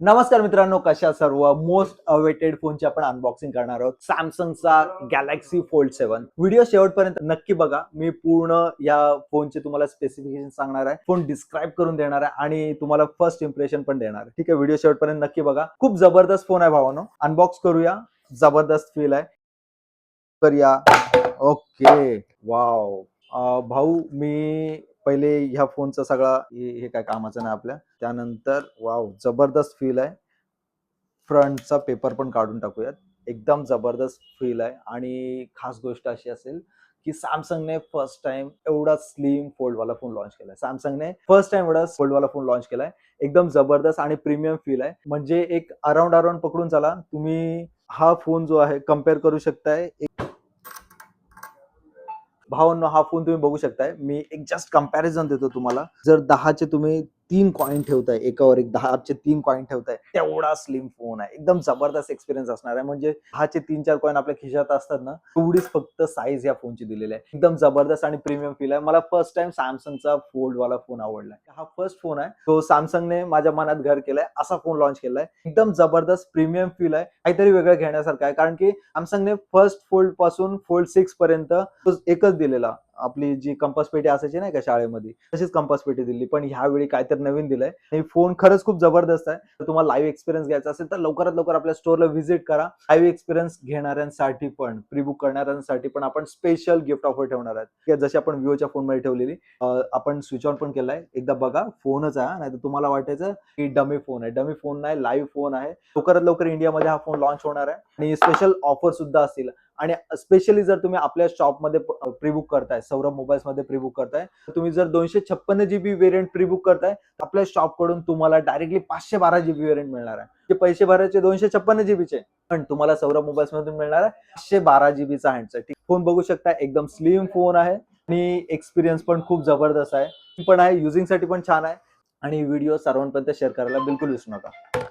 नमस्कार मित्रांनो, कशा सर्व मोस्ट अवेटेड फोनची आपण अनबॉक्सिंग करणार आहोत. सॅमसंगचा गॅलेक्सी फोल्ड 7. व्हिडिओ शेवटपर्यंत नक्की बघा. मी पूर्ण या फोनचे तुम्हाला स्पेसिफिकेशन सांगणार आहे, फोन डिस्क्राईब करून देणार आहे आणि तुम्हाला फर्स्ट इम्प्रेशन पण देणार आहे. ठीक आहे, व्हिडिओ शेवटपर्यंत नक्की बघा. खूप जबरदस्त फोन आहे भावांनो. अनबॉक्स करूया. जबरदस्त फील आहे. करूया. Okay, wow. भाऊ, मी पहिले ह्या फोनचा सगळा हे काय कामाचं नाही आपल्या. त्यानंतर वाव, जबरदस्त फील आहे. फ्रंटचा पेपर पण काढून टाकूयात. एकदम जबरदस्त फील आहे आणि खास गोष्ट अशी असेल की सॅमसंगने फर्स्ट टाइम एवढा स्लिम फोल्डवाला फोन लॉन्च केलाय. सॅमसंगने फर्स्ट टाइम एवढा फोल्डवाला फोन लॉन्च केलाय. एकदम जबरदस्त आणि प्रीमियम फील आहे. म्हणजे एक अराउंड पकडून चला तुम्ही. हा फोन जो आहे कम्पेअर करू शकताय. भावांनो, हा फोन तुम्ही बघू शकताय. मी एक जस्ट कंपॅरिझन देतो तुम्हाला. जर 10चे तुम्ही 3 कॉइन ठेवताय, एकावर एक 10चे 3 कॉइन ठेवताय, तेवढा स्लिम फोन आहे. एकदम जबरदस्त एक्सपिरियन्स असणार आहे. म्हणजे 10चे 3-4 कॉइन आपल्या खिशात असतात ना, तेवढीच फक्त साईज या फोनची दिलेली आहे. एकदम जबरदस्त आणि प्रीमियम फील आहे. मला फर्स्ट टाइम Samsungचा फोल्डवाला फोन आवडलाय. हा फर्स्ट फोन आहे तो Samsungने माझ्या मनात घर केलाय, असा फोन लॉन्च केलाय. एकदम जबरदस्त प्रीमियम फील आहे. काहीतरी वेगळं घेण्यासारखं आहे, कारण की Samsungने फर्स्ट फोल्ड पासून फोल्ड 6 पर्यंत एकच दिलेला. आपली जी कंपास पेटी असायची नाही का शाळेमध्ये, तशीच कंपास पेटी दिली. पण ह्यावेळी काहीतरी नवीन दिलंय. हे फोन खरंच खूप जबरदस्त आहे. तर तुम्हाला लाईव्ह एक्सपिरियन्स घ्यायचा असेल तर लवकरात लवकर आपल्या स्टोअरला व्हिजिट करा. लाईव्ह एक्सपिरियन्स घेणाऱ्यांसाठी पण, प्री बुक करणाऱ्यांसाठी पण आपण स्पेशल गिफ्ट ऑफर ठेवणार आहोत. जशी आपण विवोच्या फोनमध्ये ठेवलेली. आपण स्विच ऑन पण केलाय. एकदा बघा, फोनच आहे, नाहीतर तुम्हाला वाटायचं की डमी फोन आहे. डमी फोन नाही, लाईव्ह फोन आहे. लवकरात लवकर इंडियामध्ये हा फोन लॉन्च होणार आहे आणि स्पेशल ऑफर सुद्धा असतील. आणि स्पेशली जर तुम्ही आपल्या शॉपमध्ये प्री बुक करताय, सौरभ मोबाईल्स मध्ये प्री बुक करताय, तर तुम्ही जर 256 जीबी व्हेरियंट प्री बुक करताय, आपल्या शॉप कडून तुम्हाला डायरेक्टली 512 जीबी व्हेरियंट मिळणार आहे. जे पैसे भरायचे 256 जीबीचे, पण तुम्हाला सौरभ मोबाईल्स मधून मिळणार आहे 512 जीबीचा हँडसेट. फोन बघू शकता, एकदम स्लिम फोन आहे आणि एक्सपिरियन्स पण खूप जबरदस्त आहे. पण आहे, युजिंग साठी पण छान आहे. आणि व्हिडिओ सर्वांपर्यंत शेअर करायला बिलकुल विसरू नका.